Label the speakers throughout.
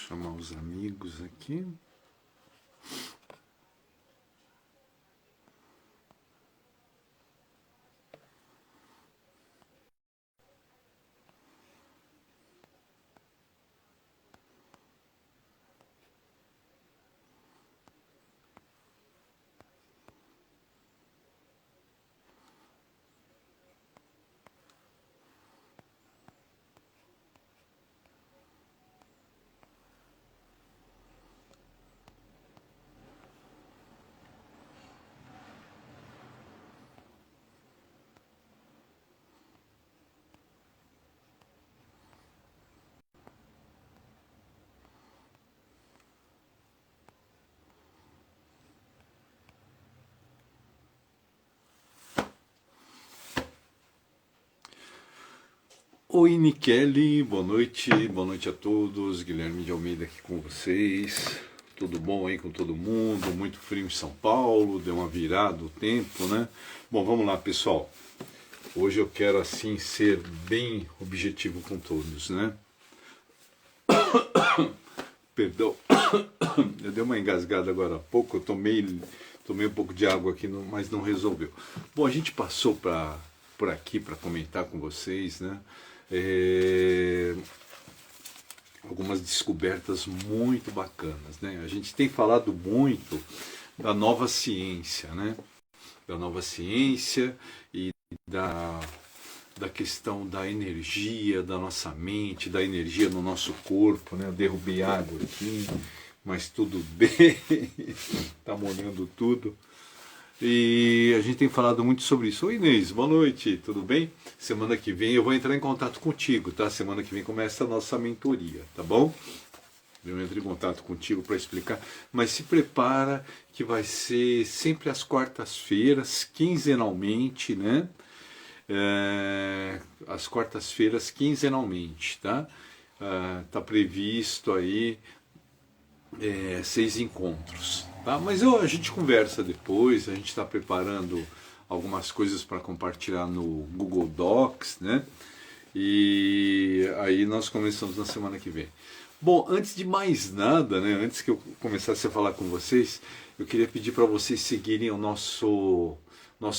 Speaker 1: Chamar os amigos aqui. Oi, Nikele, boa noite a todos. Guilherme de Almeida aqui com vocês. Tudo bom aí com todo mundo? Muito frio em São Paulo, deu uma virada o tempo, né? Bom, vamos lá, pessoal. Hoje eu quero assim ser bem objetivo com todos, né? Perdão, eu dei uma engasgada agora há pouco, eu tomei um pouco de água aqui, mas não resolveu. Bom, a gente passou por aqui para comentar com vocês, né? Algumas descobertas muito bacanas, né? A gente tem falado muito da nova ciência, né? Da nova ciência e da questão da energia da nossa mente, da energia no nosso corpo, né? Eu derrubei água aqui, mas tudo bem, tá molhando tudo. E a gente tem falado muito sobre isso. Oi, Inês, boa noite, tudo bem? Semana que vem eu vou entrar em contato contigo, tá? Semana que vem começa a nossa mentoria, tá bom? Eu entro em contato contigo para explicar, mas se prepara que vai ser sempre às quartas-feiras, quinzenalmente, né? Às quartas-feiras, quinzenalmente, tá? Tá previsto aí 6 encontros, tá? Mas a gente conversa depois, a gente está preparando algumas coisas para compartilhar no Google Docs, né? E aí nós começamos na semana que vem. Bom, antes de mais nada, né, antes que eu começasse a falar com vocês, eu queria pedir para vocês seguirem o nosso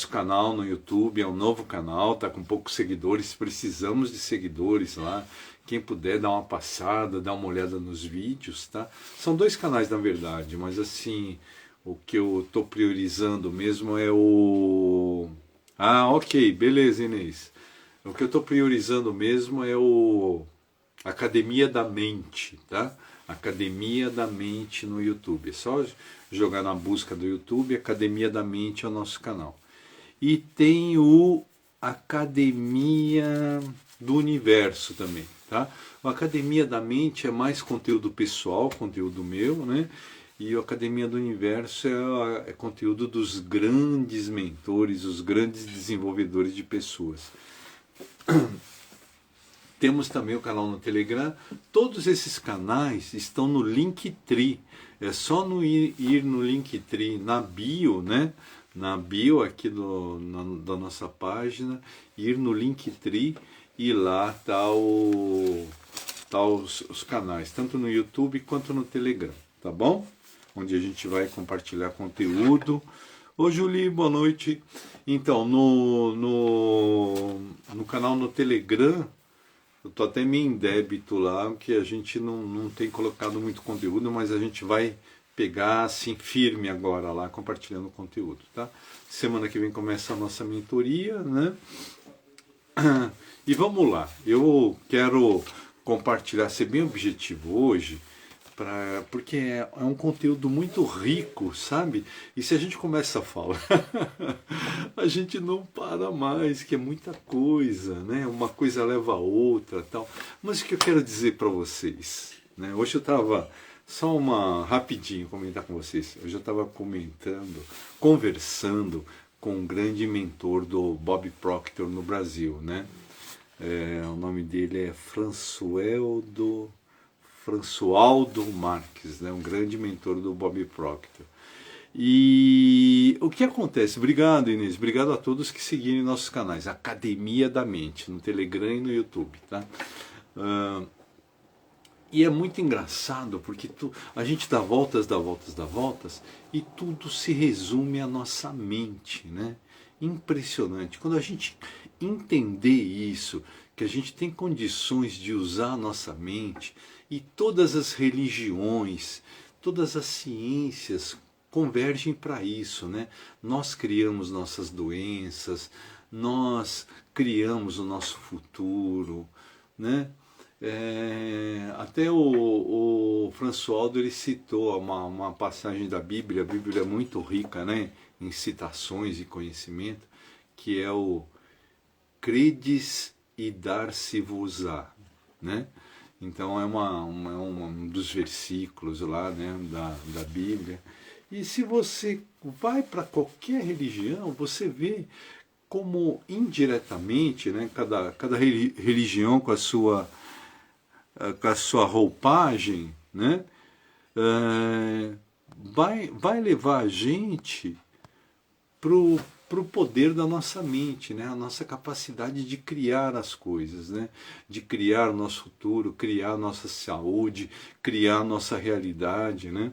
Speaker 1: canal no YouTube. É um novo canal, tá com poucos seguidores, precisamos de seguidores lá. Quem puder dar uma passada, dar uma olhada nos vídeos, tá? São 2 canais na verdade, mas assim, o que eu tô priorizando mesmo é o... Ah, ok, beleza, Inês. O que eu tô priorizando mesmo é o Academia da Mente, tá? Academia da Mente no YouTube. É só jogar na busca do YouTube, Academia da Mente é o nosso canal. E tem o Academia do Universo também, tá? O Academia da Mente é mais conteúdo pessoal, conteúdo meu, né? E o Academia do Universo é conteúdo dos grandes mentores, os grandes desenvolvedores de pessoas. Temos também o canal no Telegram. Todos esses canais estão no Linktree. É só ir no Linktree, na bio, né? Na bio aqui da nossa página, ir no Linktree e lá tá os canais, tanto no YouTube quanto no Telegram, tá bom? Onde a gente vai compartilhar conteúdo. Ô Julie, boa noite. Então, no canal no Telegram, eu tô até meio em débito lá, que a gente não tem colocado muito conteúdo, mas a gente vai pegar assim firme agora lá, compartilhando o conteúdo, tá? Semana que vem começa a nossa mentoria, né? E vamos lá, eu quero compartilhar, ser bem objetivo hoje, porque é um conteúdo muito rico, sabe? E se a gente começa a falar, a gente não para mais, que é muita coisa, né? Uma coisa leva a outra, tal. Mas o que eu quero dizer para vocês, né? Hoje eu estava só rapidinho comentar com vocês. Hoje eu estava conversando com um grande mentor do Bob Proctor no Brasil, né? O nome dele é Françoaldo Marques, né? Um grande mentor do Bob Proctor. E o que acontece? Obrigado, Inês. Obrigado a todos que seguirem nossos canais. Academia da Mente, no Telegram e no YouTube, tá? E é muito engraçado porque a gente dá voltas, dá voltas, dá voltas e tudo se resume à nossa mente, né? Impressionante. Quando a gente entender isso, que a gente tem condições de usar a nossa mente e todas as religiões, todas as ciências convergem para isso, né? Nós criamos nossas doenças, nós criamos o nosso futuro, né? Até o Françoaldo ele citou uma passagem da Bíblia, a Bíblia é muito rica, né, em citações e conhecimento, que é o credes e dar-se-vos-á, né? Então é um dos versículos lá, né, da Bíblia. E se você vai para qualquer religião, você vê como indiretamente, né, cada religião com a sua roupagem, né, vai levar a gente pro poder da nossa mente, né, a nossa capacidade de criar as coisas, né, de criar o nosso futuro, criar a nossa saúde, criar a nossa realidade, né.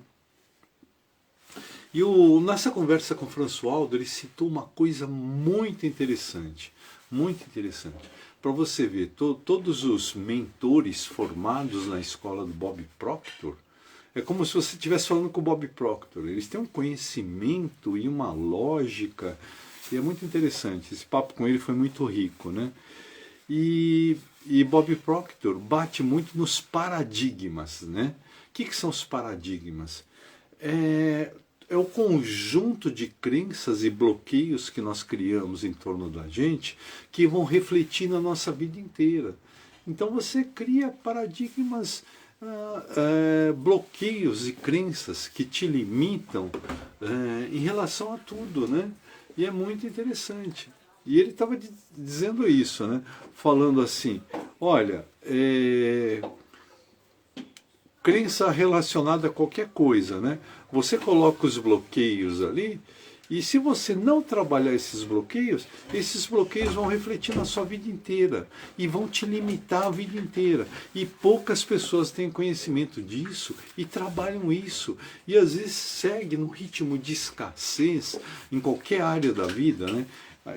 Speaker 1: E nessa conversa com o Françoaldo, ele citou uma coisa muito interessante, muito interessante. Para você ver, todos os mentores formados na escola do Bob Proctor, é como se você estivesse falando com o Bob Proctor. Eles têm um conhecimento e uma lógica, e é muito interessante. Esse papo com ele foi muito rico, né? E Bob Proctor bate muito nos paradigmas, né? O que são os paradigmas? É o conjunto de crenças e bloqueios que nós criamos em torno da gente que vão refletir na nossa vida inteira. Então você cria paradigmas, bloqueios e crenças que te limitam em relação a tudo, né? E é muito interessante. E ele estava dizendo isso, né? Falando assim, olha, crença relacionada a qualquer coisa, né? Você coloca os bloqueios ali e se você não trabalhar esses bloqueios vão refletir na sua vida inteira e vão te limitar a vida inteira. E poucas pessoas têm conhecimento disso e trabalham isso. E às vezes segue no ritmo de escassez em qualquer área da vida, né?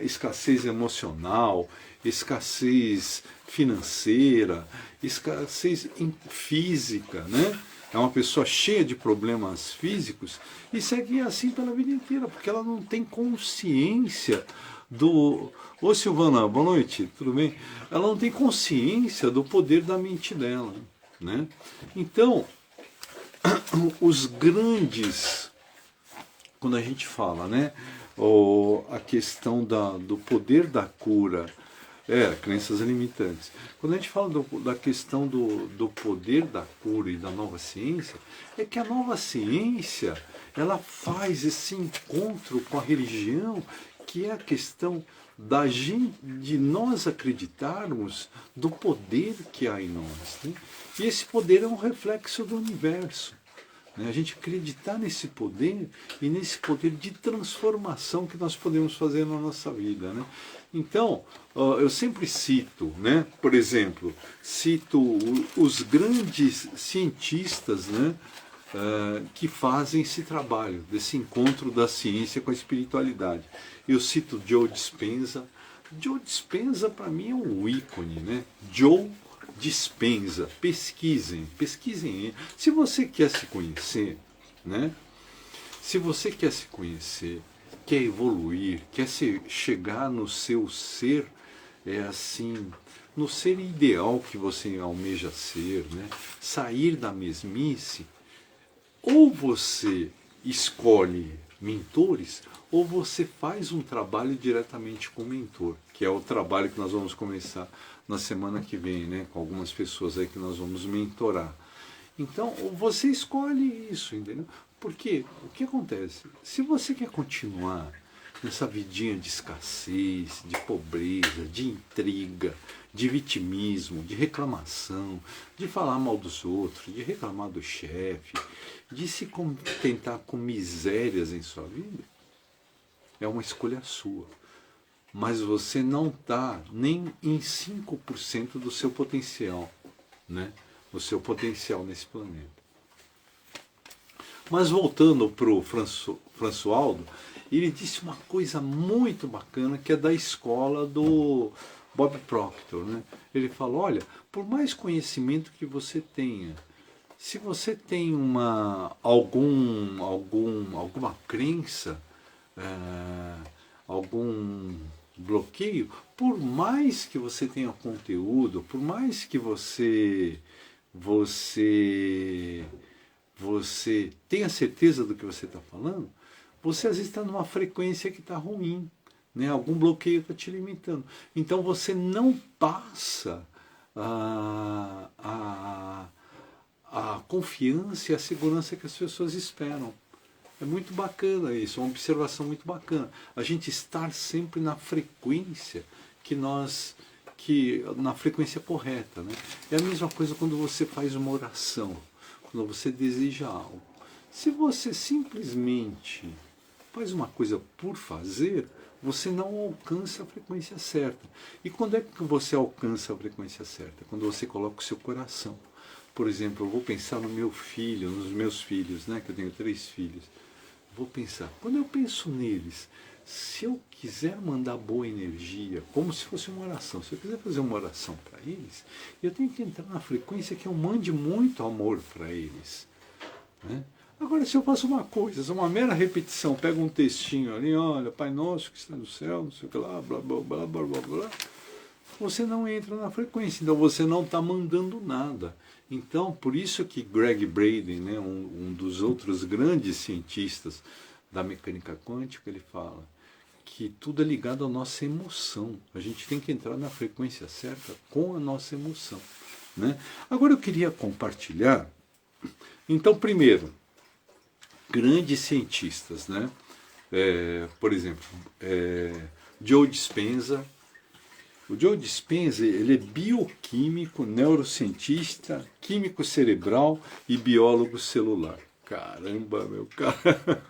Speaker 1: Escassez emocional, escassez financeira, escassez física, né? É uma pessoa cheia de problemas físicos e segue assim pela vida inteira, porque ela não tem consciência do... Ô Silvana, boa noite, tudo bem? Ela não tem consciência do poder da mente dela, né? Então, os grandes... Quando a gente fala, né? A questão do poder da cura, crenças limitantes. Quando a gente fala da questão do poder da cura e da nova ciência, é que a nova ciência, ela faz esse encontro com a religião, que é a questão de nós acreditarmos do poder que há em nós, né? E esse poder é um reflexo do universo. A gente acreditar nesse poder e nesse poder de transformação que nós podemos fazer na nossa vida, né? Então, eu sempre cito, né? Por exemplo, cito os grandes cientistas, né? Que fazem esse trabalho, desse encontro da ciência com a espiritualidade. Eu cito Joe Dispenza. Joe Dispenza, para mim, é um ícone, né? Joe Dispenza, pesquisem. Se você quer se conhecer, né? Se você quer se conhecer, quer evoluir, quer chegar no seu ser, no ser ideal que você almeja ser, né? Sair da mesmice, ou você escolhe mentores, ou você faz um trabalho diretamente com o mentor, que é o trabalho que nós vamos começar na semana que vem, né, com algumas pessoas aí que nós vamos mentorar. Então, você escolhe isso, entendeu? Porque o que acontece? Se você quer continuar nessa vidinha de escassez, de pobreza, de intriga, de vitimismo, de reclamação, de falar mal dos outros, de reclamar do chefe, de se contentar com misérias em sua vida, é uma escolha sua. Mas você não está nem em 5% do seu potencial, né? o seu potencial nesse planeta. Mas voltando para o Françoaldo, ele disse uma coisa muito bacana que é da escola do Bob Proctor, né? Ele fala, olha, por mais conhecimento que você tenha, se você tem alguma crença, algum bloqueio, por mais que você tenha conteúdo, por mais que você tenha certeza do que você está falando, você às vezes está numa frequência que está ruim, né? Algum bloqueio está te limitando. Então você não passa a confiança e a segurança que as pessoas esperam. É muito bacana isso, é uma observação muito bacana. A gente estar sempre na frequência na frequência correta, né? É a mesma coisa quando você faz uma oração, quando você deseja algo. Se você simplesmente faz uma coisa por fazer, você não alcança a frequência certa. E quando é que você alcança a frequência certa? Quando você coloca o seu coração. Por exemplo, eu vou pensar no meu filho, nos meus filhos, né? Que eu tenho 3 filhos. Vou pensar, quando eu penso neles, se eu quiser mandar boa energia, como se fosse uma oração, se eu quiser fazer uma oração para eles, eu tenho que entrar na frequência que eu mande muito amor para eles, né? Agora, se eu faço uma coisa, uma mera repetição, pego um textinho ali, olha, Pai Nosso que está no céu, não sei o que lá, blá, blá, blá, blá, blá, blá, você não entra na frequência, então você não está mandando nada. Então, por isso que Greg Braden, né, um dos outros grandes cientistas da mecânica quântica, ele fala que tudo é ligado à nossa emoção. A gente tem que entrar na frequência certa com a nossa emoção, né? Agora eu queria compartilhar, então, primeiro, grandes cientistas, né? Por exemplo, Joe Dispenza. O Joe Dispenza, ele é bioquímico, neurocientista, químico cerebral e biólogo celular. Caramba, meu cara!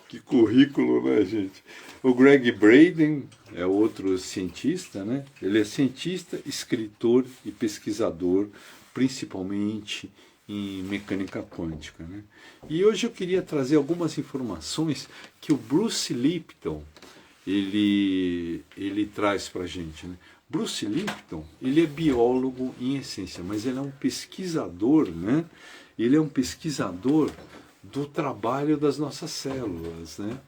Speaker 1: Que currículo, né, gente? O Greg Braden é outro cientista, né? Ele é cientista, escritor e pesquisador, principalmente em mecânica quântica, né? E hoje eu queria trazer algumas informações que o Bruce Lipton ele traz para a gente, né? Bruce Lipton, ele é biólogo em essência, mas ele é um pesquisador, né? Ele é um pesquisador do trabalho das nossas células, né?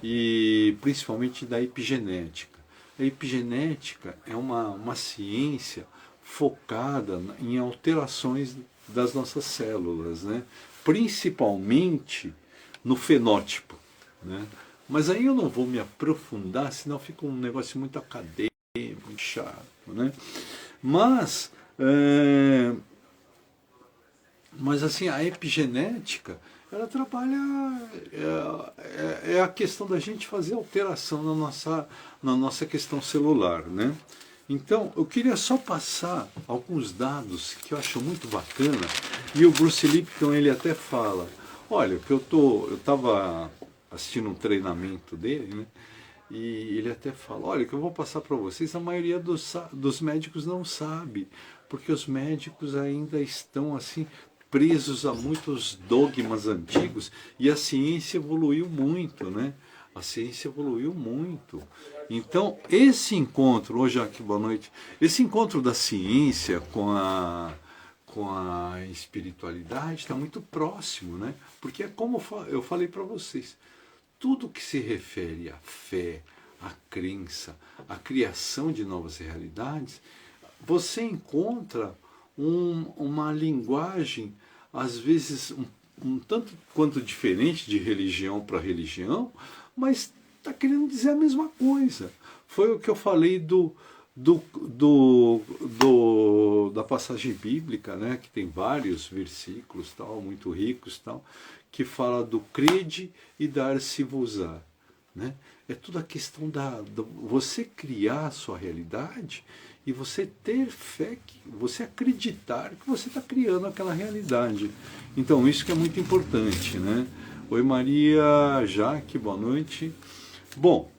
Speaker 1: E principalmente da epigenética. A epigenética é uma ciência focada em alterações das nossas células, né? Principalmente no fenótipo, né? Mas aí eu não vou me aprofundar, senão fica um negócio muito acadêmico, muito chato, né? Mas assim, a epigenética, ela trabalha, é a questão da gente fazer alteração na nossa questão celular, né? Então, eu queria só passar alguns dados que eu acho muito bacana, e o Bruce Lipton, ele até fala, olha, que eu estava assistindo um treinamento dele, né? E ele até fala, olha, que eu vou passar para vocês, a maioria dos médicos não sabe, porque os médicos ainda estão assim presos a muitos dogmas antigos, e a ciência evoluiu muito, né? A ciência evoluiu muito. Então, esse encontro, hoje aqui, boa noite, esse encontro da ciência com a espiritualidade está muito próximo, né? Porque é como eu falei para vocês, tudo que se refere à fé, à crença, à criação de novas realidades, você encontra uma linguagem, às vezes, um tanto quanto diferente de religião para religião, mas está querendo dizer a mesma coisa. Foi o que eu falei da passagem bíblica, né, que tem vários versículos tal, muito ricos tal, que fala do crede e dar-se-vos-á, né? É toda a questão você criar a sua realidade e você ter fé, você acreditar que você está criando aquela realidade. Então isso que é muito importante, né? Oi Maria, Jaque, boa noite. Bom,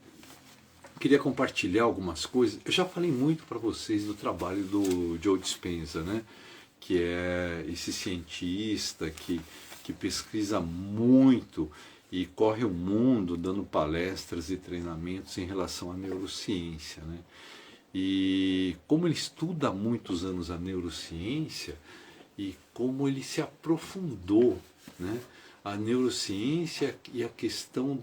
Speaker 1: queria compartilhar algumas coisas. Eu já falei muito para vocês do trabalho do Joe Dispenza, né? que é esse cientista que pesquisa muito e corre o mundo dando palestras e treinamentos em relação à neurociência, né? E como ele estuda há muitos anos a neurociência e como ele se aprofundou, né? A neurociência e a questão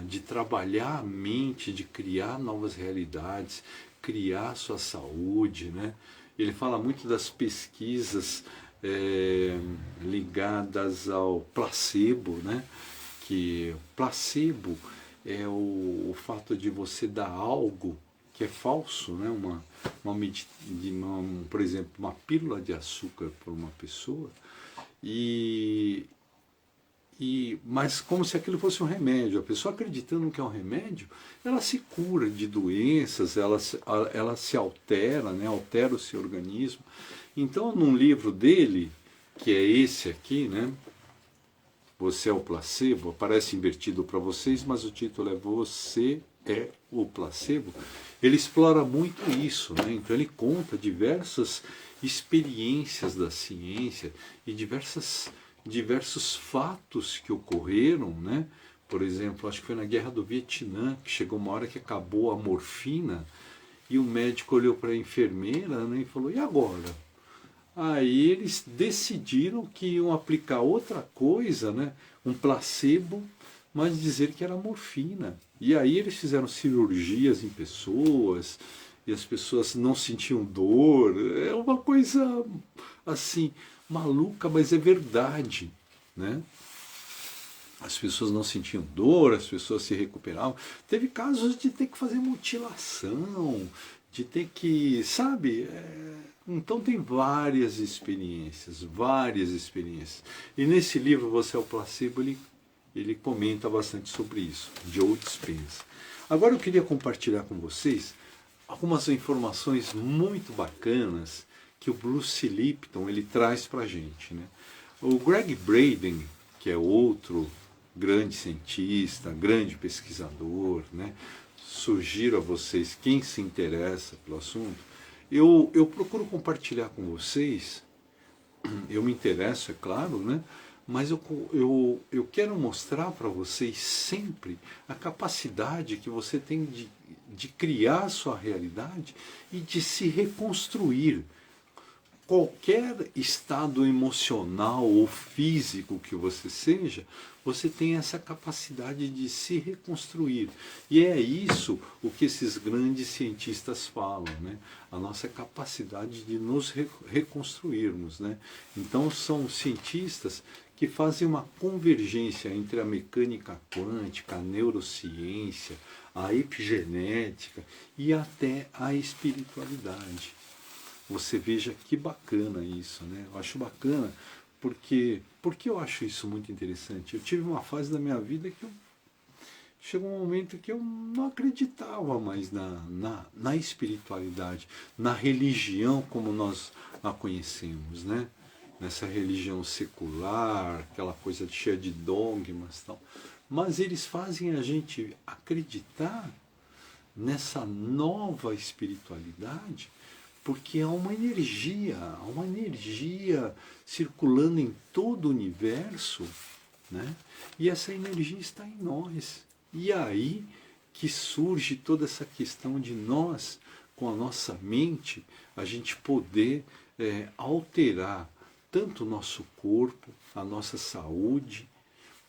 Speaker 1: de trabalhar a mente, de criar novas realidades, criar sua saúde, né? Ele fala muito das pesquisas ligadas ao placebo, né? Que placebo é o fato de você dar algo que é falso, né? Por exemplo, uma pílula de açúcar para uma pessoa, mas como se aquilo fosse um remédio. A pessoa acreditando que é um remédio, ela se cura de doenças, ela se altera, né? Altera o seu organismo. Então, num livro dele, que é esse aqui, né? Você é o placebo, aparece invertido para vocês, mas o título é Você é o Placebo. Ele explora muito isso, né? Então ele conta diversas experiências da ciência e diversos fatos que ocorreram, né? Por exemplo, acho que foi na Guerra do Vietnã, que chegou uma hora que acabou a morfina e o médico olhou para a enfermeira, né, e falou, e agora? Aí eles decidiram que iam aplicar outra coisa, né, um placebo, mas dizer que era morfina. E aí eles fizeram cirurgias em pessoas, e as pessoas não sentiam dor. É uma coisa assim, maluca, mas é verdade, né? As pessoas não sentiam dor, as pessoas se recuperavam. Teve casos de ter que fazer mutilação, de ter que, sabe? Então tem várias experiências, várias experiências. E nesse livro, Você é o Placebo, ele comenta bastante sobre isso, Joe Dispenza. Agora eu queria compartilhar com vocês algumas informações muito bacanas que o Bruce Lipton ele traz para a gente, né? O Greg Braden, que é outro grande cientista, grande pesquisador, né? Sugiro a vocês, quem se interessa pelo assunto, eu procuro compartilhar com vocês, eu me interesso, é claro, né? Mas eu quero mostrar para vocês sempre a capacidade que você tem de criar a sua realidade e de se reconstruir. Qualquer estado emocional ou físico que você seja, você tem essa capacidade de se reconstruir. E é isso o que esses grandes cientistas falam, né? A nossa capacidade de nos reconstruirmos, né? Então são cientistas que fazem uma convergência entre a mecânica quântica, a neurociência, a epigenética e até a espiritualidade. Você veja que bacana isso, né? Eu acho bacana porque eu acho isso muito interessante. Eu tive uma fase da minha vida que chegou um momento que eu não acreditava mais na espiritualidade, na religião como nós a conhecemos, né? Nessa religião secular, aquela coisa cheia de dogmas e tal. Mas eles fazem a gente acreditar nessa nova espiritualidade, porque há uma energia circulando em todo o universo, né? E essa energia está em nós. E aí que surge toda essa questão de nós, com a nossa mente, a gente poder alterar tanto o nosso corpo, a nossa saúde,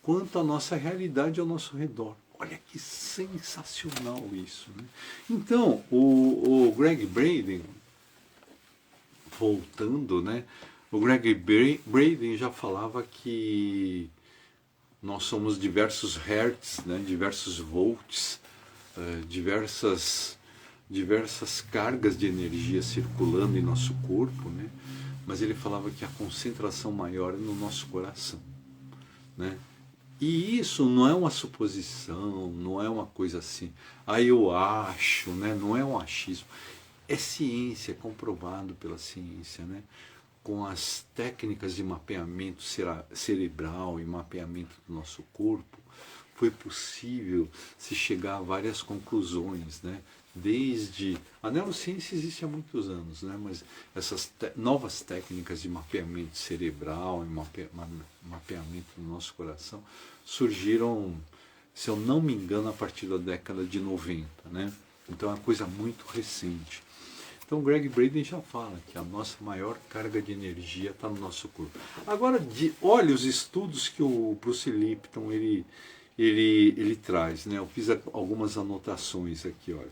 Speaker 1: quanto a nossa realidade ao nosso redor. Olha que sensacional isso, né? Então, o Greg Braden, voltando, né? O Greg Braden já falava que nós somos diversos hertz, né? Diversos volts, diversas cargas de energia circulando em nosso corpo, né? Mas ele falava que a concentração maior é no nosso coração, né? E isso não é uma suposição, não é uma coisa assim, eu acho, né? Não é um achismo. É ciência, é comprovado pela ciência, né? Com as técnicas de mapeamento cerebral e mapeamento do nosso corpo, foi possível se chegar a várias conclusões, né? Desde a neurociência existe há muitos anos, né? Mas essas novas técnicas de mapeamento cerebral e mapeamento do nosso coração surgiram, se eu não me engano, a partir da década de 90, né? Então é uma coisa muito recente. Então Greg Braden já fala que a nossa maior carga de energia está no nosso corpo. Agora, olha os estudos que o Bruce Lipton ele traz, né? Eu fiz algumas anotações aqui, olha.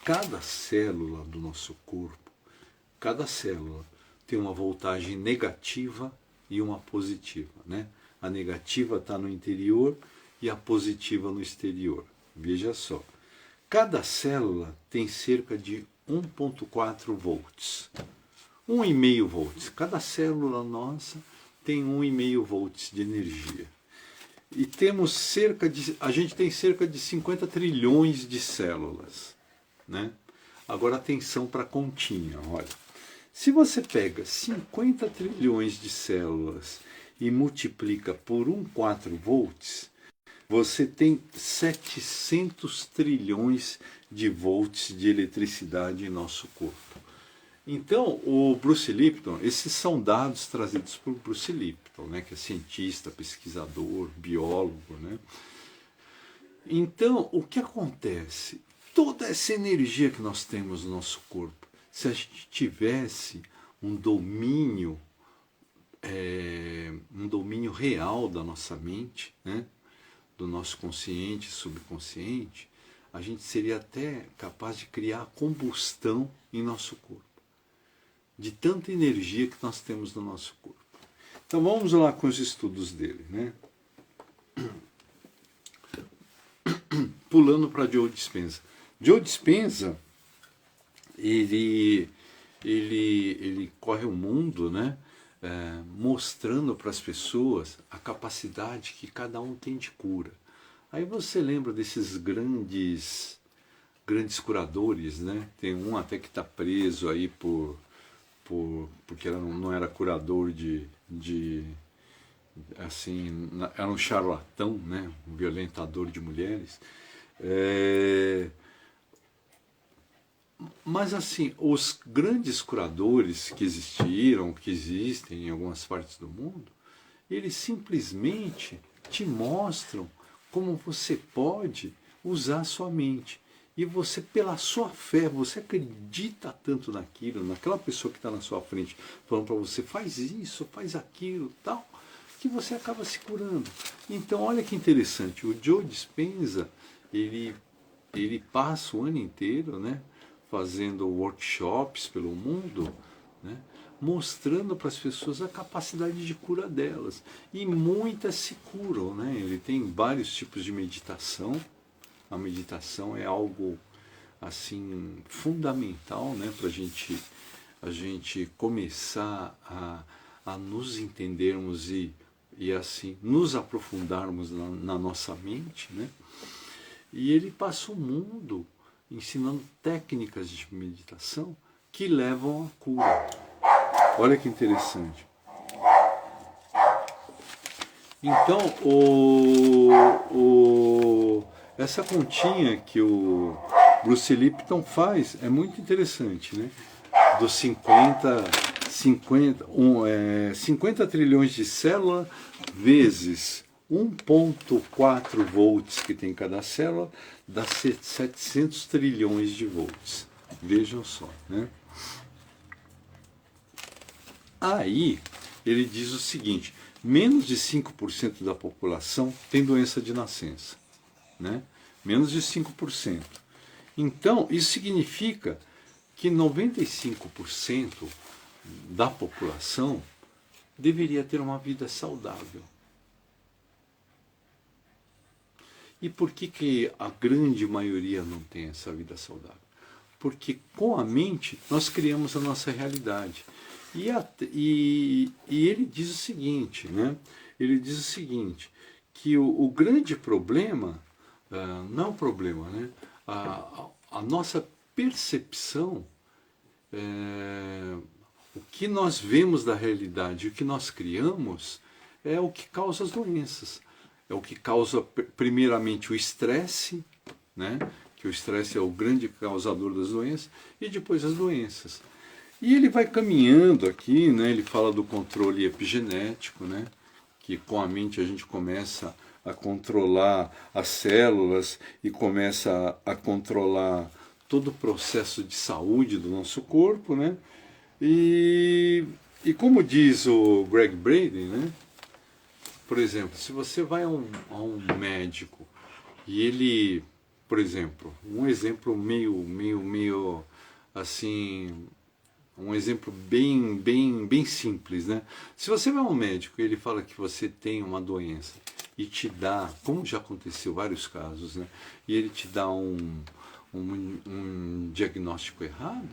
Speaker 1: Cada célula do nosso corpo, cada célula tem uma voltagem negativa e uma positiva, né? A negativa está no interior e a positiva no exterior. Veja só. Cada célula tem cerca de 1,4 volts. 1,5 volts. Cada célula nossa tem 1,5 volts de energia. E a gente tem cerca de 50 trilhões de células, né? Agora atenção para a continha, olha. Se você pega 50 trilhões de células e multiplica por 1,4 volts, você tem 700 trilhões de volts de eletricidade em nosso corpo. Então, o Bruce Lipton, esses são dados trazidos por Bruce Lipton, né, que é cientista, pesquisador, biólogo, né? Então, o que acontece? Toda essa energia que nós temos no nosso corpo, se a gente tivesse um domínio real da nossa mente, né, do nosso consciente, subconsciente, a gente seria até capaz de criar combustão em nosso corpo, de tanta energia que nós temos no nosso corpo. Então vamos lá com os estudos dele, né? Pulando para Joe Dispenza. Joe Dispenza, ele corre o mundo, né? Mostrando para as pessoas a capacidade que cada um tem de cura. Aí você lembra desses grandes curadores, né? Tem um até que está preso aí porque não era curador assim, era um charlatão, né? Um violentador de mulheres. Mas assim, os grandes curadores que existiram, que existem em algumas partes do mundo, eles simplesmente te mostram como você pode usar a sua mente. E você, pela sua fé, você acredita tanto naquilo, naquela pessoa que está na sua frente, falando para você, faz isso, faz aquilo, tal, que você acaba se curando. Então, olha que interessante, o Joe Dispenza, ele passa o ano inteiro, né, fazendo workshops pelo mundo, né, mostrando para as pessoas a capacidade de cura delas. E muitas se curam, né? Ele tem vários tipos de meditação. A meditação é algo assim fundamental, né, para a gente começar a nos entendermos e assim nos aprofundarmos na nossa mente, né? E ele passa o mundo ensinando técnicas de meditação que levam à cura. Olha que interessante. Então, essa continha que o Bruce Lipton faz é muito interessante, né? Dos 50 trilhões de células vezes 1,4 volts que tem cada célula, dá 700 trilhões de volts. Vejam só, né? Aí, ele diz o seguinte, menos de 5% da população tem doença de nascença, né? Menos de 5%. Então, isso significa que 95% da população deveria ter uma vida saudável. E por que a grande maioria não tem essa vida saudável? Porque com a mente nós criamos a nossa realidade. E ele diz o seguinte, né? Ele diz o seguinte, que o grande problema, não é um problema, né? A nossa percepção, o que nós vemos da realidade, o que nós criamos, é o que causa as doenças. É o que causa, primeiramente, o estresse, né? Que o estresse é o grande causador das doenças, e depois as doenças. E ele vai caminhando aqui, né? Ele fala do controle epigenético, né? Que com a mente a gente começa a controlar as células e começa a controlar todo o processo de saúde do nosso corpo, né? E como diz o Greg Braden, né? Por exemplo, se você vai a um médico e ele, por exemplo, um exemplo meio assim, um exemplo bem simples, né? Se você vai a um médico e ele fala que você tem uma doença e te dá, como já aconteceu vários casos, né? E ele te dá um diagnóstico errado,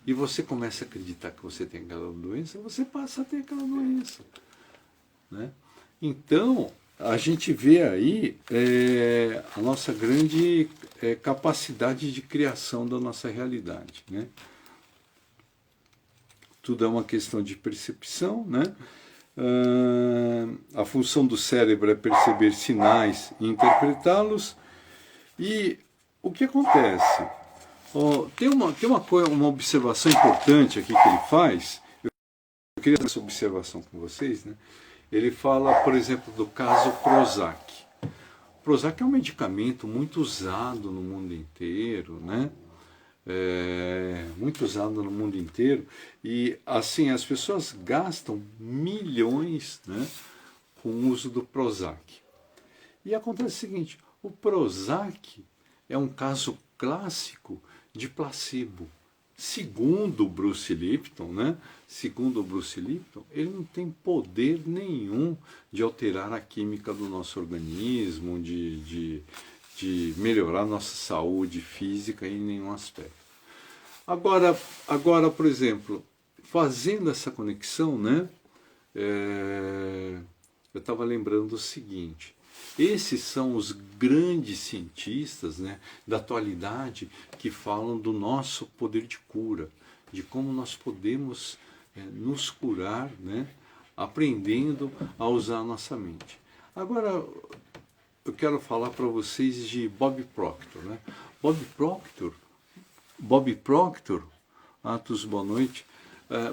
Speaker 1: e você começa a acreditar que você tem aquela doença, você passa a ter aquela doença, né? Então, a gente vê aí a nossa grande capacidade de criação da nossa realidade, né? Tudo é uma questão de percepção, né? A função do cérebro é perceber sinais e interpretá-los. E o que acontece? Tem uma observação importante aqui que ele faz. Eu queria fazer essa observação com vocês, né? Ele fala, por exemplo, do caso Prozac. Prozac é um medicamento muito usado no mundo inteiro, né? Muito usado no mundo inteiro, e assim as pessoas gastam milhões, né, com o uso do Prozac. E acontece o seguinte: o Prozac é um caso clássico de placebo. Segundo o Bruce Lipton, né? Segundo o Bruce Lipton, ele não tem poder nenhum de alterar a química do nosso organismo, de melhorar nossa saúde física em nenhum aspecto. Agora, por exemplo, fazendo essa conexão, né? Eu estava lembrando o seguinte: esses são os grandes cientistas, né, da atualidade, que falam do nosso poder de cura, de como nós podemos nos curar, né, aprendendo a usar a nossa mente. Agora, eu quero falar para vocês de Bob Proctor, né? Bob Proctor, Atos, boa noite.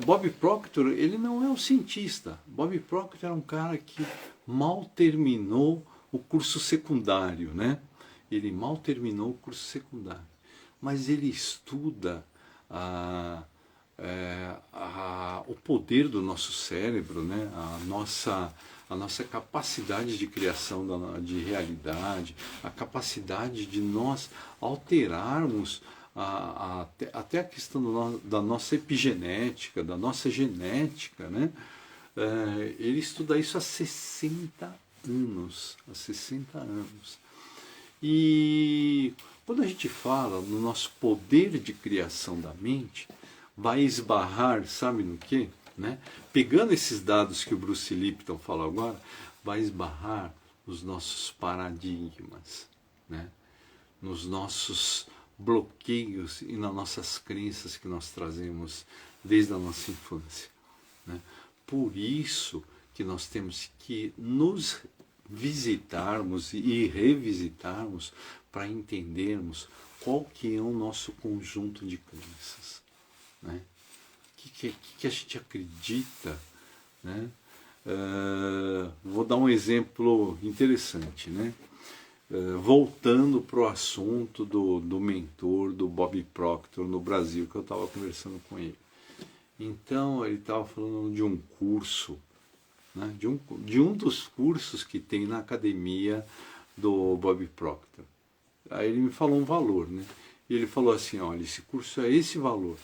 Speaker 1: Bob Proctor, ele não é um cientista. Bob Proctor era um cara que mal terminou o curso secundário, né? Ele mal terminou o curso secundário, mas ele estuda o poder do nosso cérebro, né? A nossa capacidade de criação de realidade, a capacidade de nós alterarmos até a questão da nossa epigenética, da nossa genética, né? Ele estuda isso há 60 anos. Há 60 anos. E quando a gente fala no nosso poder de criação da mente, vai esbarrar, sabe no quê? Né? Pegando esses dados que o Bruce Lipton falou agora, vai esbarrar nos nossos paradigmas, né? Nos nossos bloqueios e nas nossas crenças que nós trazemos desde a nossa infância, né? Por isso que nós temos que nos visitarmos e revisitarmos para entendermos qual que é o nosso conjunto de crenças, né? O que a gente acredita, né? Vou dar um exemplo interessante, né? Voltando para o assunto do mentor do Bob Proctor no Brasil, que eu estava conversando com ele. Então ele estava falando de um curso, né, de um dos cursos que tem na academia do Bob Proctor. Aí ele me falou um valor, né? E ele falou assim: olha, esse curso é esse valor.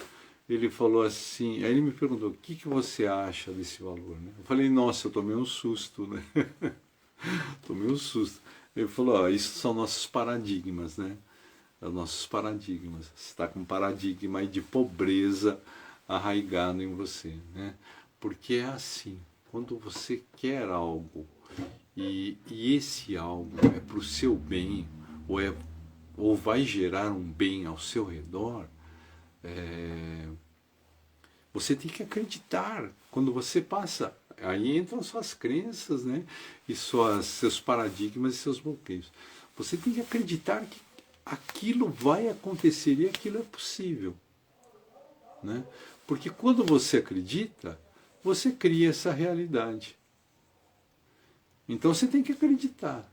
Speaker 1: Ele falou assim, aí ele me perguntou: o que você acha desse valor, né? Eu falei: nossa, eu tomei um susto, né? Tomei um susto. Ele falou: isso são nossos paradigmas, né? Os nossos paradigmas. Você está com um paradigma aí de pobreza arraigado em você, né? Porque é assim, quando você quer algo e esse algo é para o seu bem, ou vai gerar um bem ao seu redor, você tem que acreditar. Quando você passa, aí entram suas crenças, né? E seus paradigmas e seus bloqueios. Você tem que acreditar que aquilo vai acontecer e aquilo é possível, né? Porque quando você acredita, você cria essa realidade. Então você tem que acreditar.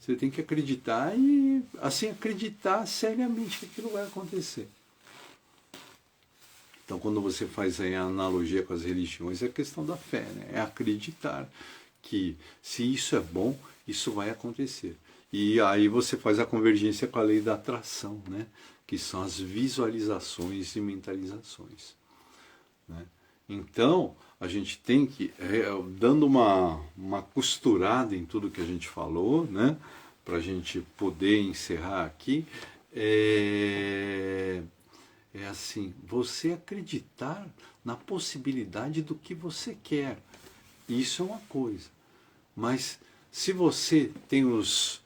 Speaker 1: Você tem que acreditar e, assim, acreditar seriamente que aquilo vai acontecer. Então, quando você faz aí a analogia com as religiões, é a questão da fé, né? É acreditar que se isso é bom, isso vai acontecer. E aí você faz a convergência com a lei da atração, né? Que são as visualizações e mentalizações, né? Então, a gente tem que, dando uma costurada em tudo que a gente falou, né? Para a gente poder encerrar aqui, é assim, você acreditar na possibilidade do que você quer. Isso é uma coisa. Mas se você tem os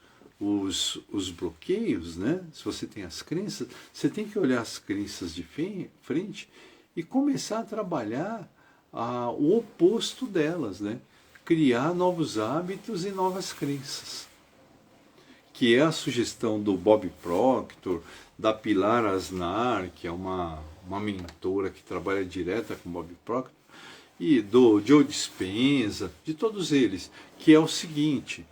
Speaker 1: bloqueios, né? Se você tem as crenças, você tem que olhar as crenças de frente e começar a trabalhar o oposto delas, né? Criar novos hábitos e novas crenças. Que é a sugestão do Bob Proctor, da Pilar Asnar, que é uma mentora que trabalha direta com Bob Proctor, e do Joe Dispenza, de todos eles, que é o seguinte: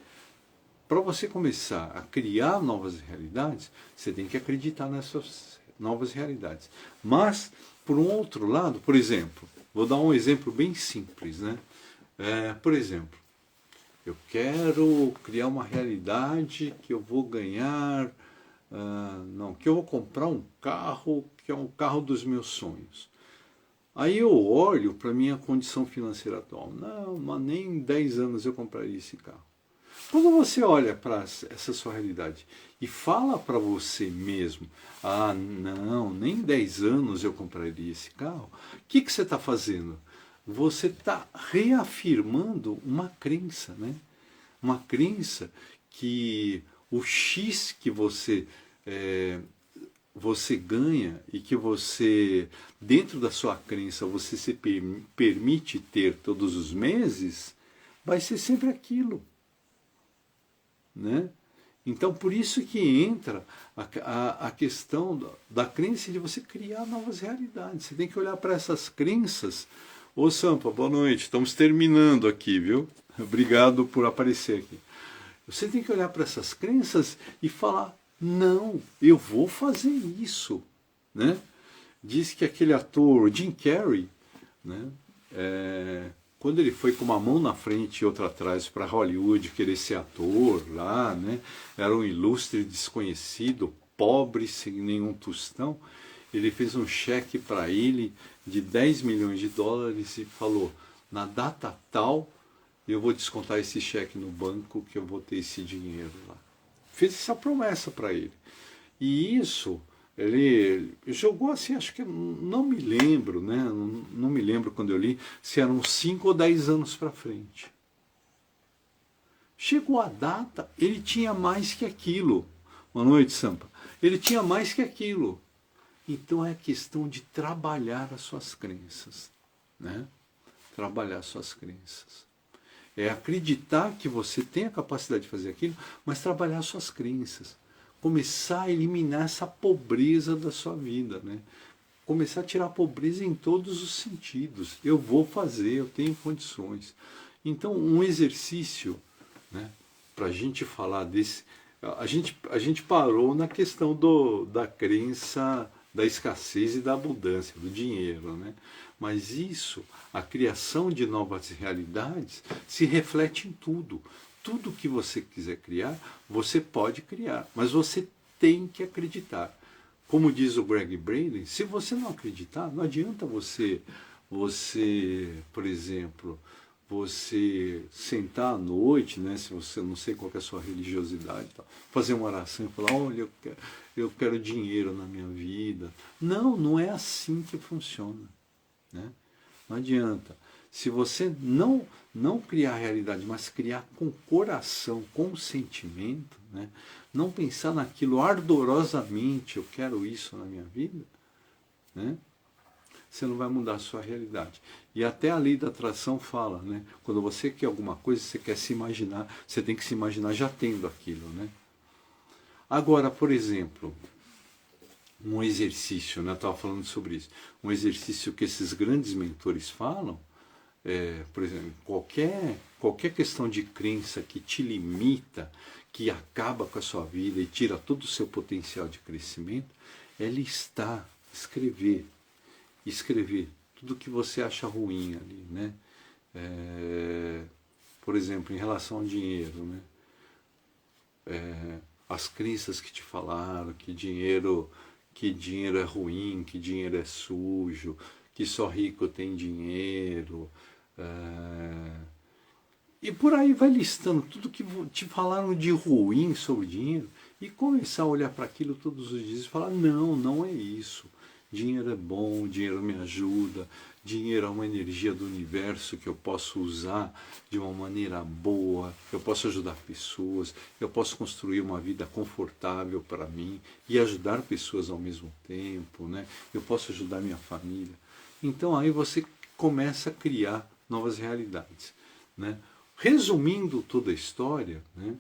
Speaker 1: para você começar a criar novas realidades, você tem que acreditar nessas novas realidades. Mas, por um outro lado, por exemplo, vou dar um exemplo bem simples, né? Por exemplo, eu quero criar uma realidade que eu vou ganhar, que eu vou comprar um carro que é um carro dos meus sonhos. Aí eu olho para a minha condição financeira atual. Não, mas nem em 10 anos eu compraria esse carro. Quando você olha para essa sua realidade e fala para você mesmo, não, nem em 10 anos eu compraria esse carro, o que você está fazendo? Você está reafirmando uma crença, né? Uma crença que o X que você ganha e que você, dentro da sua crença, você se permite ter todos os meses, vai ser sempre aquilo, né? Então, por isso que entra a questão da crença de você criar novas realidades. Você tem que olhar para essas crenças. Ô Sampa, boa noite, estamos terminando aqui, viu? Obrigado por aparecer aqui. Você tem que olhar para essas crenças e falar, não, eu vou fazer isso, né? Diz que aquele ator, Jim Carrey, né? Quando ele foi com uma mão na frente e outra atrás para Hollywood querer ser ator lá, né? Era um ilustre desconhecido, pobre, sem nenhum tostão. Ele fez um cheque para ele de 10 milhões de dólares e falou, na data tal, eu vou descontar esse cheque no banco que eu vou ter esse dinheiro lá. Fez essa promessa para ele. E isso, ele jogou assim, acho que, não me lembro, né? Não me lembro quando eu li, se eram 5 ou 10 anos para frente. Chegou a data, ele tinha mais que aquilo. Boa noite, Sampa. Ele tinha mais que aquilo. Então é questão de trabalhar as suas crenças, né? Trabalhar suas crenças. É acreditar que você tem a capacidade de fazer aquilo, mas trabalhar suas crenças. Começar a eliminar essa pobreza da sua vida, né? Começar a tirar a pobreza em todos os sentidos. Eu vou fazer, eu tenho condições. Então, um exercício, né, para a gente falar desse... A gente parou na questão da crença da escassez e da abundância, do dinheiro, né? Mas isso, a criação de novas realidades, se reflete em tudo. Tudo que você quiser criar, você pode criar, mas você tem que acreditar. Como diz o Greg Braden, se você não acreditar, não adianta você, por exemplo, você sentar à noite, né, se você não sei qual que é a sua religiosidade, fazer uma oração e falar, olha, eu quero dinheiro na minha vida. Não, não é assim que funciona, né? Não adianta. Se você não criar a realidade, mas criar com coração, com sentimento, né? Não pensar naquilo ardorosamente, eu quero isso na minha vida, né? você não vai mudar a sua realidade. E até a lei da atração fala, né? Quando você quer alguma coisa, você quer se imaginar, você tem que se imaginar já tendo aquilo, né? Agora, por exemplo, um exercício, né? Eu estava falando sobre isso. Um exercício que esses grandes mentores falam, por exemplo, qualquer questão de crença que te limita, que acaba com a sua vida e tira todo o seu potencial de crescimento, é listar, escrever tudo que você acha ruim ali, né? Por exemplo, em relação ao dinheiro, né? As crenças que te falaram que dinheiro é ruim, que dinheiro é sujo, que só rico tem dinheiro, e por aí vai listando tudo que te falaram de ruim sobre dinheiro e começar a olhar para aquilo todos os dias e falar, não, não é isso. Dinheiro é bom, dinheiro me ajuda, dinheiro é uma energia do universo que eu posso usar de uma maneira boa, eu posso ajudar pessoas, eu posso construir uma vida confortável para mim e ajudar pessoas ao mesmo tempo, né? Eu posso ajudar minha família. Então aí você começa a criar novas realidades, né? Resumindo toda a história, né?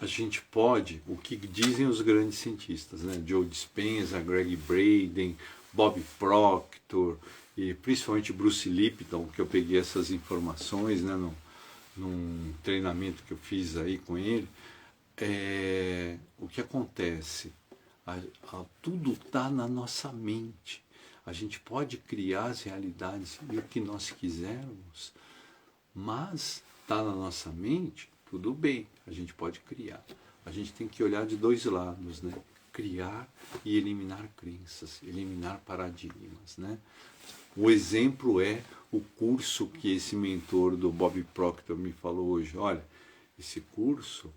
Speaker 1: A gente pode, o que dizem os grandes cientistas, né? Joe Dispenza, Greg Braden, Bob Proctor e principalmente Bruce Lipton, que eu peguei essas informações, né, num treinamento que eu fiz aí com ele. O que acontece? Tudo está na nossa mente. A gente pode criar as realidades e o que nós quisermos, mas está na nossa mente, tudo bem, a gente pode criar. A gente tem que olhar de dois lados, né? Criar e eliminar crenças, eliminar paradigmas, né? O exemplo é o curso que esse mentor do Bob Proctor me falou hoje. Olha, esse curso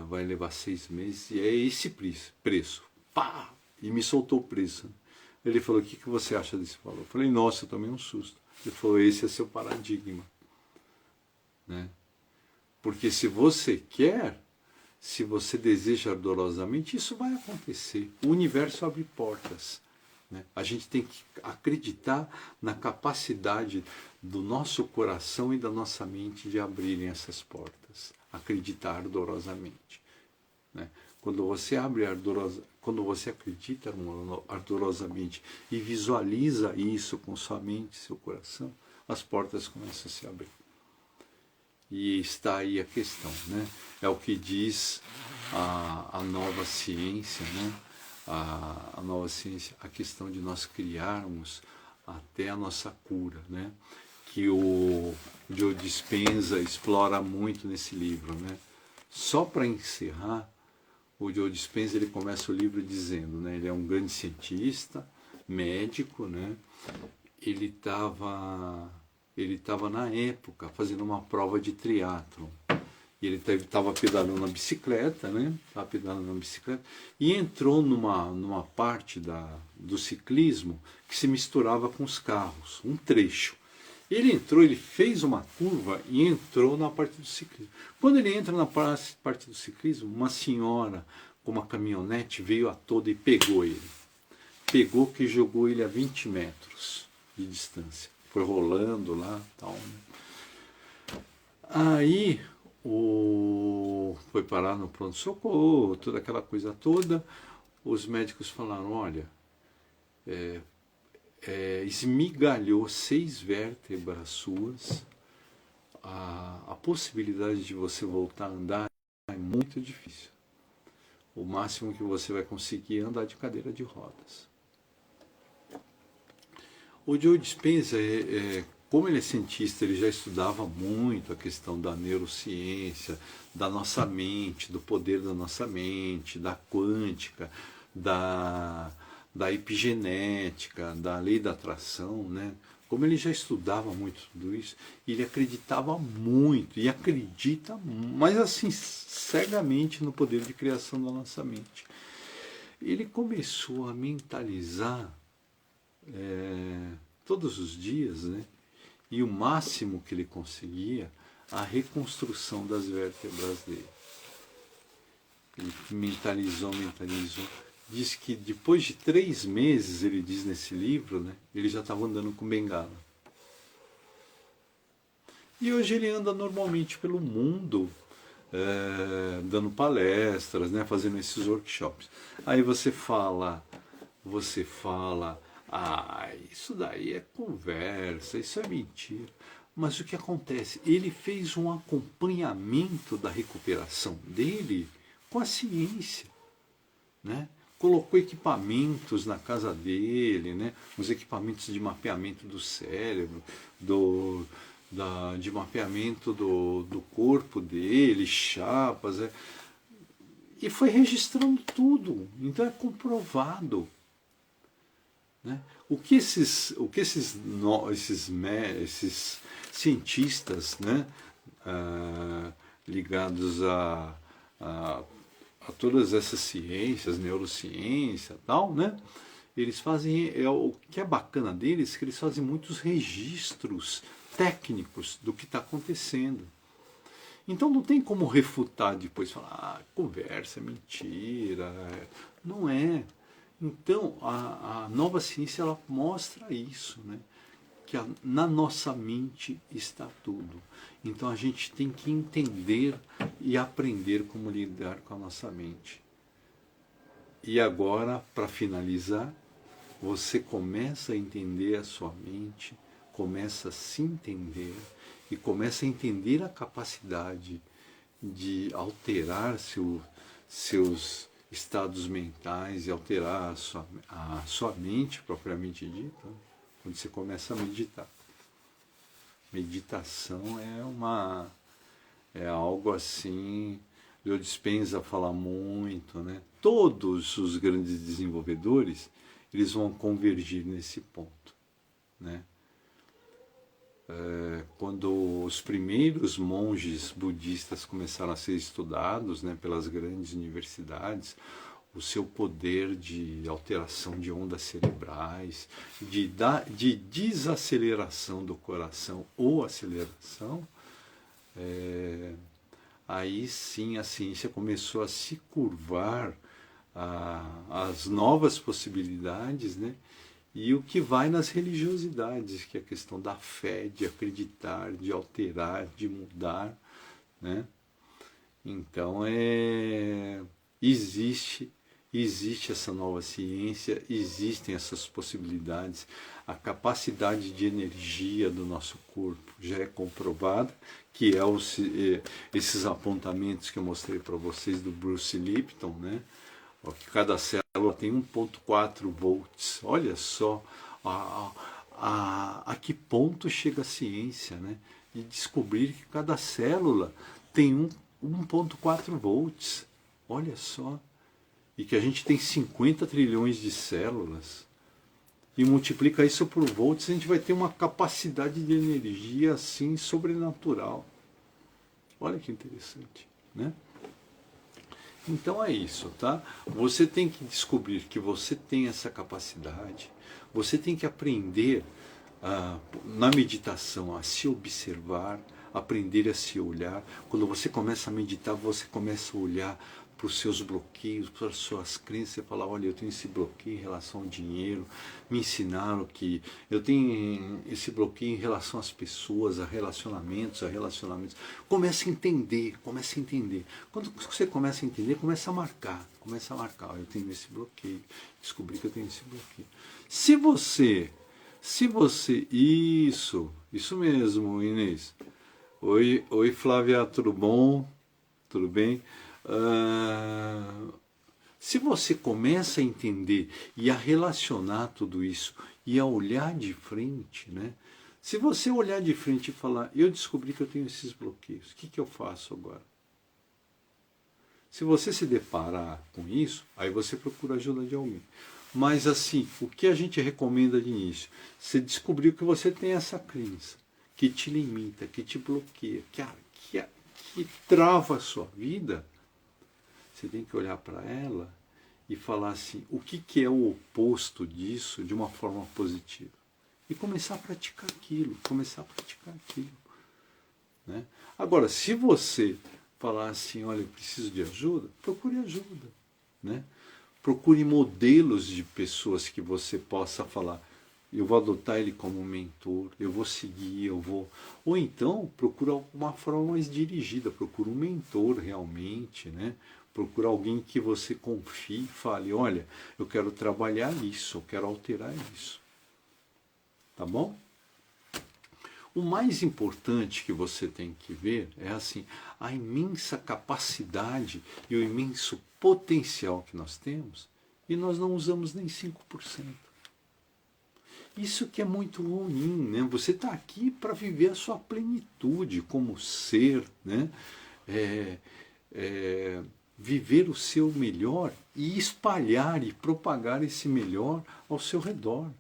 Speaker 1: vai levar 6 meses e é esse preço. Pá! E me soltou o preço. Ele falou, o que você acha desse valor? Eu falei, nossa, eu tomei um susto. Ele falou, esse é seu paradigma, né? Porque se você quer, se você deseja ardorosamente, isso vai acontecer. O universo abre portas, né? A gente tem que acreditar na capacidade do nosso coração e da nossa mente de abrirem essas portas. Acreditar ardorosamente, né? Quando você acredita ardorosamente e visualiza isso com sua mente e seu coração, as portas começam a se abrir. E está aí a questão, né? É o que diz a nova ciência, né? A nova ciência, a questão de nós criarmos até a nossa cura, né? Que o Joe Dispenza explora muito nesse livro, né? Só para encerrar, o Joe Dispenza ele começa o livro dizendo, né? Ele é um grande cientista, médico, né? Ele estava na época fazendo uma prova de triatlon. E ele estava pedalando na bicicleta, né? Estava pedalando na bicicleta e entrou numa parte do ciclismo que se misturava com os carros, um trecho. Ele entrou, ele fez uma curva e entrou na parte do ciclismo. Quando ele entra na parte do ciclismo, uma senhora com uma caminhonete veio a toda e pegou ele. Pegou que jogou ele a 20 metros de distância. Foi rolando lá, tal, né? Aí foi parar no pronto-socorro, toda aquela coisa toda. Os médicos falaram, olha, esmigalhou 6 vértebras suas, a possibilidade de você voltar a andar é muito difícil. O máximo que você vai conseguir é andar de cadeira de rodas. O Joe Dispenza, como ele é cientista, ele já estudava muito a questão da neurociência, da nossa mente, do poder da nossa mente, da quântica, da epigenética, da lei da atração, né? Como ele já estudava muito tudo isso, ele acreditava muito, e acredita, mas assim, cegamente no poder de criação da nossa mente. Ele começou a mentalizar todos os dias, né? E o máximo que ele conseguia, a reconstrução das vértebras dele. Ele mentalizou, diz que depois de 3 meses, ele diz nesse livro, né, ele já estava andando com bengala. E hoje ele anda normalmente pelo mundo, dando palestras, né, fazendo esses workshops. Aí você fala, ah, isso daí é conversa, isso é mentira. Mas o que acontece? Ele fez um acompanhamento da recuperação dele com a ciência, né? Colocou equipamentos na casa dele, né? Os equipamentos de mapeamento do cérebro, de mapeamento do corpo dele, chapas, e foi registrando tudo. Então é comprovado, né? Esses cientistas, né, ligados a todas essas ciências, neurociência e tal, né? Eles fazem, o que é bacana deles, é que eles fazem muitos registros técnicos do que está acontecendo. Então não tem como refutar depois, falar, conversa, é mentira, não é. Então a nova ciência, ela mostra isso, né? Que na nossa mente está tudo. Então a gente tem que entender e aprender como lidar com a nossa mente. E agora, para finalizar, você começa a entender a sua mente, começa a se entender e começa a entender a capacidade de alterar seus estados mentais e alterar a sua mente propriamente dita, quando você começa a meditar. Meditação é algo assim, eu dispensa falar muito, né? Todos os grandes desenvolvedores, eles vão convergir nesse ponto, né? Quando os primeiros monges budistas começaram a ser estudados, né, pelas grandes universidades, o seu poder de alteração de ondas cerebrais, de desaceleração do coração ou aceleração, aí sim a ciência começou a se curvar às novas possibilidades, né? E o que vai nas religiosidades, que é a questão da fé, de acreditar, de alterar, de mudar, né? Então existe essa nova ciência, existem essas possibilidades, a capacidade de energia do nosso corpo já é comprovada, que esses apontamentos que eu mostrei para vocês do Bruce Lipton, né? Que cada célula tem 1,4 volts. Olha só a que ponto chega a ciência, né? De descobrir que cada célula tem 1,4 volts. Olha só. E que a gente tem 50 trilhões de células. E multiplica isso por volts, a gente vai ter uma capacidade de energia assim sobrenatural. Olha que interessante, né? Então é isso, tá? Você tem que descobrir que você tem essa capacidade, você tem que aprender na meditação a se observar, aprender a se olhar. Quando você começa a meditar, você começa a olhar para os seus bloqueios, para as suas crenças, você fala, olha, eu tenho esse bloqueio em relação ao dinheiro, me ensinaram que eu tenho esse bloqueio em relação às pessoas, a relacionamentos. Comece a entender. Quando você começa a entender, começa a marcar, eu tenho esse bloqueio, descobri que eu tenho esse bloqueio. Se você, isso mesmo, Inês. Oi Flávia, tudo bom? Tudo bem? Se você começa a entender e a relacionar tudo isso e a olhar de frente, né? Se você olhar de frente e falar, eu descobri que eu tenho esses bloqueios, o que eu faço agora? Se você se deparar com isso, aí você procura ajuda de alguém. Mas assim, o que a gente recomenda de início? Você descobriu que você tem essa crença, que te limita, que te bloqueia, que trava a sua vida. Você tem que olhar para ela e falar assim, o que é o oposto disso de uma forma positiva? E começar a praticar aquilo, né? Agora, se você falar assim, olha, eu preciso de ajuda, procure ajuda, né? procure modelos de pessoas que você possa falar, eu vou adotar ele como mentor, eu vou seguir, eu vou... Ou então, procura uma forma mais dirigida, procura um mentor realmente, né? Procura alguém que você confie e fale, olha, eu quero trabalhar isso, eu quero alterar isso. Tá bom? O mais importante que você tem que ver é assim, a imensa capacidade e o imenso potencial que nós temos e nós não usamos nem 5%. Isso que é muito ruim, né? Você está aqui para viver a sua plenitude como ser, né? Viver o seu melhor e espalhar e propagar esse melhor ao seu redor.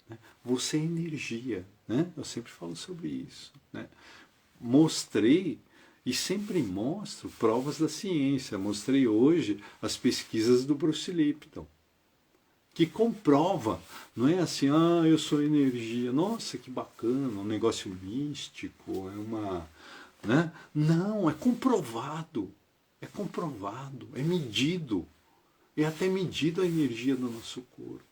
Speaker 1: Né? Você é energia, né? Eu sempre falo sobre isso. Né? Mostrei e sempre mostro provas da ciência. Mostrei hoje as pesquisas do Bruce Lipton, que comprova, não é assim, eu sou energia, nossa, que bacana, um negócio místico, é uma... Né? Não, é comprovado, é medido, é até medido a energia do nosso corpo.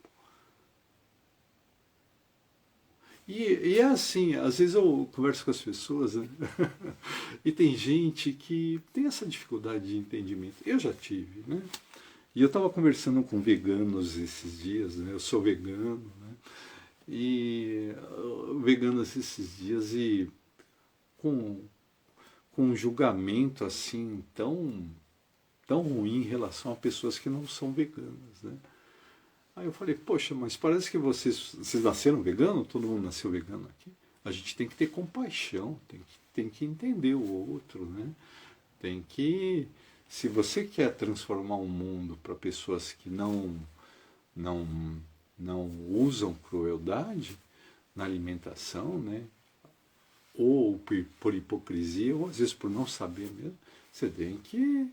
Speaker 1: E é assim, às vezes eu converso com as pessoas, né? E tem gente que tem essa dificuldade de entendimento. Eu já tive, né? E eu estava conversando com veganos esses dias, né? Eu sou vegano, né? E veganos esses dias e com um julgamento assim tão ruim em relação a pessoas que não são veganas, né? Aí eu falei, poxa, mas parece que vocês nasceram vegano? Todo mundo nasceu vegano aqui? A gente tem que ter compaixão, tem que entender o outro, né? Tem que... Se você quer transformar o mundo para pessoas que não, não usam crueldade na alimentação, né? Ou por hipocrisia, ou às vezes por não saber mesmo, você tem que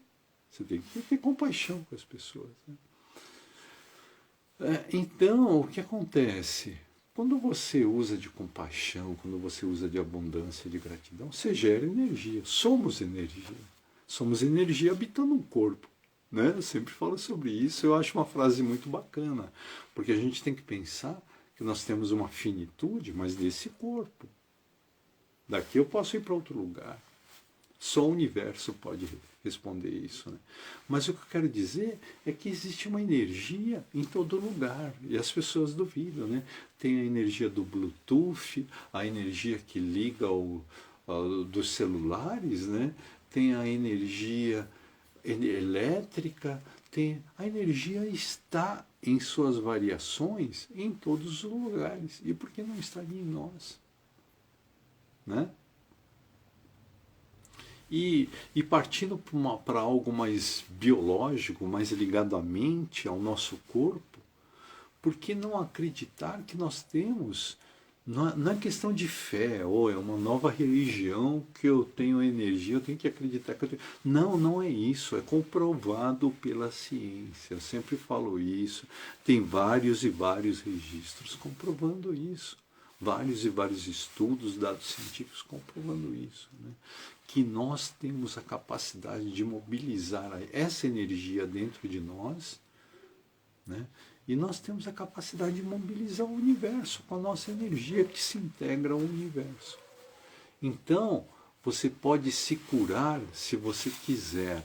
Speaker 1: ter compaixão com as pessoas. Né? Então, o que acontece? Quando você usa de compaixão, quando você usa de abundância, de gratidão, você gera energia. Somos energia. Somos energia habitando um corpo. Né? Eu sempre falo sobre isso, eu acho uma frase muito bacana, porque a gente tem que pensar que nós temos uma finitude, mas desse corpo. Daqui eu posso ir para outro lugar. Só o universo pode responder isso. Né? Mas o que eu quero dizer é que existe uma energia em todo lugar. E as pessoas duvidam. Né? Tem a energia do Bluetooth, a energia que liga dos celulares, né? Tem a energia elétrica, a energia está em suas variações em todos os lugares. E por que não estaria em nós? Né? E partindo para algo mais biológico, mais ligado à mente, ao nosso corpo, por que não acreditar que nós temos, não é questão de fé, ou é uma nova religião que eu tenho energia, eu tenho que acreditar que eu tenho... Não é isso, é comprovado pela ciência, eu sempre falo isso, tem vários e vários registros comprovando isso. Vários e vários estudos, dados científicos comprovando isso, né? Que nós temos a capacidade de mobilizar essa energia dentro de nós, né? E nós temos a capacidade de mobilizar o universo com a nossa energia que se integra ao universo. Então, você pode se curar se você quiser.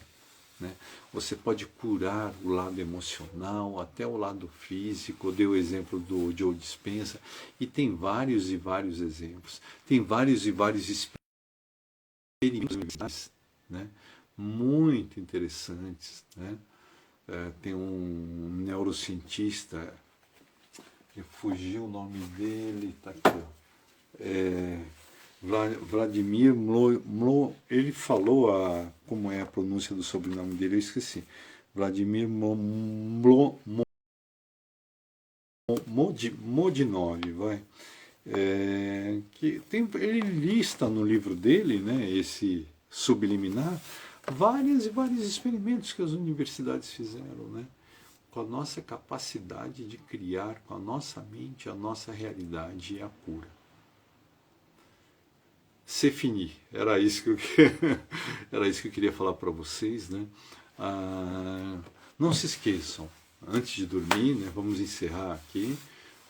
Speaker 1: Né? Você pode curar o lado emocional, até o lado físico. Eu dei o exemplo do Joe Dispenza, e tem vários e vários exemplos. Tem vários e vários experimentos, né? Muito interessantes. Né? Tem um neurocientista, fugiu o nome dele, está aqui, Vladimir ele falou como é a pronúncia do sobrenome dele, eu esqueci. Vladimir Modinov, vai. Ele lista no livro dele, né, esse subliminar, vários e vários experimentos que as universidades fizeram, né, com a nossa capacidade de criar com a nossa mente a nossa realidade e a cura. C'est fini. Era isso que eu queria falar para vocês, né? Não se esqueçam, antes de dormir, né, vamos encerrar aqui.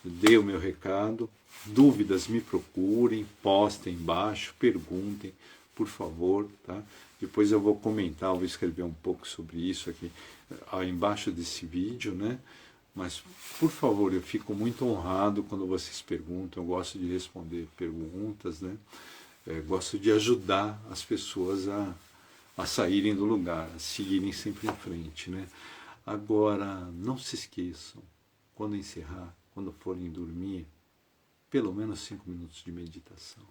Speaker 1: Dei o meu recado. Dúvidas, me procurem, postem embaixo, perguntem, por favor, tá? Depois eu vou comentar, vou escrever um pouco sobre isso aqui embaixo desse vídeo, né? Mas, por favor, eu fico muito honrado quando vocês perguntam, eu gosto de responder perguntas, né? Gosto de ajudar as pessoas a saírem do lugar, a seguirem sempre em frente, né? Agora, não se esqueçam, quando encerrar, quando forem dormir, pelo menos 5 minutos de meditação.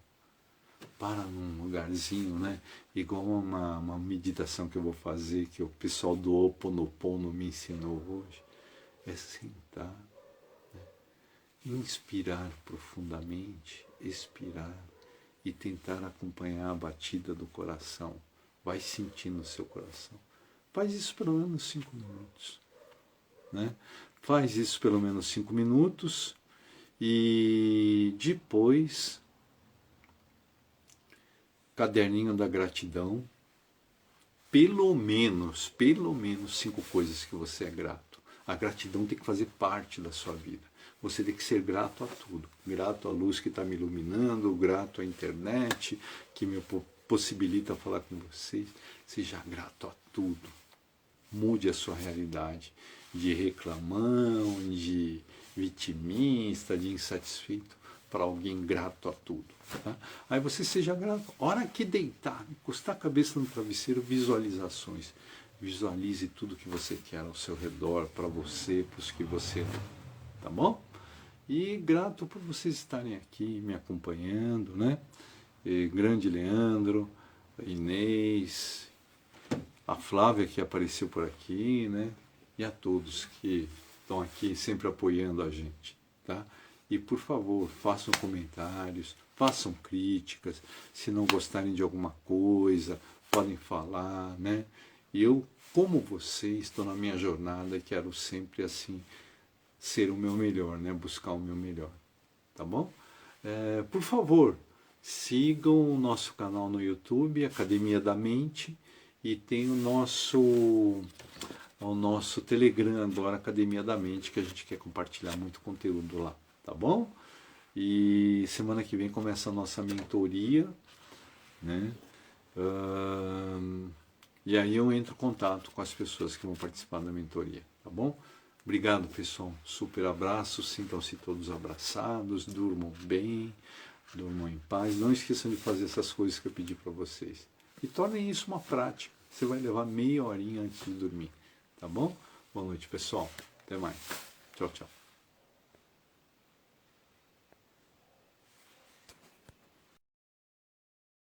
Speaker 1: Para num lugarzinho, né? Igual uma meditação que eu vou fazer, que o pessoal do Ho Oponopono me ensinou hoje. É sentar, né? Inspirar profundamente, expirar e tentar acompanhar a batida do coração. Vai sentindo o seu coração. Faz isso pelo menos 5 minutos. Né? Faz isso pelo menos 5 minutos e depois, caderninho da gratidão, pelo menos 5 coisas que você é grato. A gratidão tem que fazer parte da sua vida. Você tem que ser grato a tudo. Grato à luz que está me iluminando, grato à internet que me possibilita falar com vocês. Seja grato a tudo. Mude a sua realidade de reclamão, de vitimista, de insatisfeito, para alguém grato a tudo. Tá? Aí você seja grato. Hora que deitar, encostar a cabeça no travesseiro, visualizações. Visualize tudo que você quer ao seu redor, para você, para os que você ama. Tá bom? E grato por vocês estarem aqui me acompanhando, né? Grande Leandro, Inês, a Flávia que apareceu por aqui, né? E a todos que estão aqui sempre apoiando a gente, tá? E por favor, façam comentários, façam críticas, se não gostarem de alguma coisa, podem falar, né? E eu, como vocês, estou na minha jornada e quero sempre assim ser o meu melhor, né? Buscar o meu melhor, tá bom? Por favor, sigam o nosso canal no YouTube, Academia da Mente, e tem o nosso Telegram agora, Academia da Mente, que a gente quer compartilhar muito conteúdo lá, tá bom? E semana que vem começa a nossa mentoria, né? E aí eu entro em contato com as pessoas que vão participar da mentoria, tá bom? Obrigado, pessoal. Super abraço, sintam-se todos abraçados, durmam bem, durmam em paz. Não esqueçam de fazer essas coisas que eu pedi para vocês. E tornem isso uma prática. Você vai levar meia horinha antes de dormir. Tá bom? Boa noite, pessoal. Até mais. Tchau, tchau.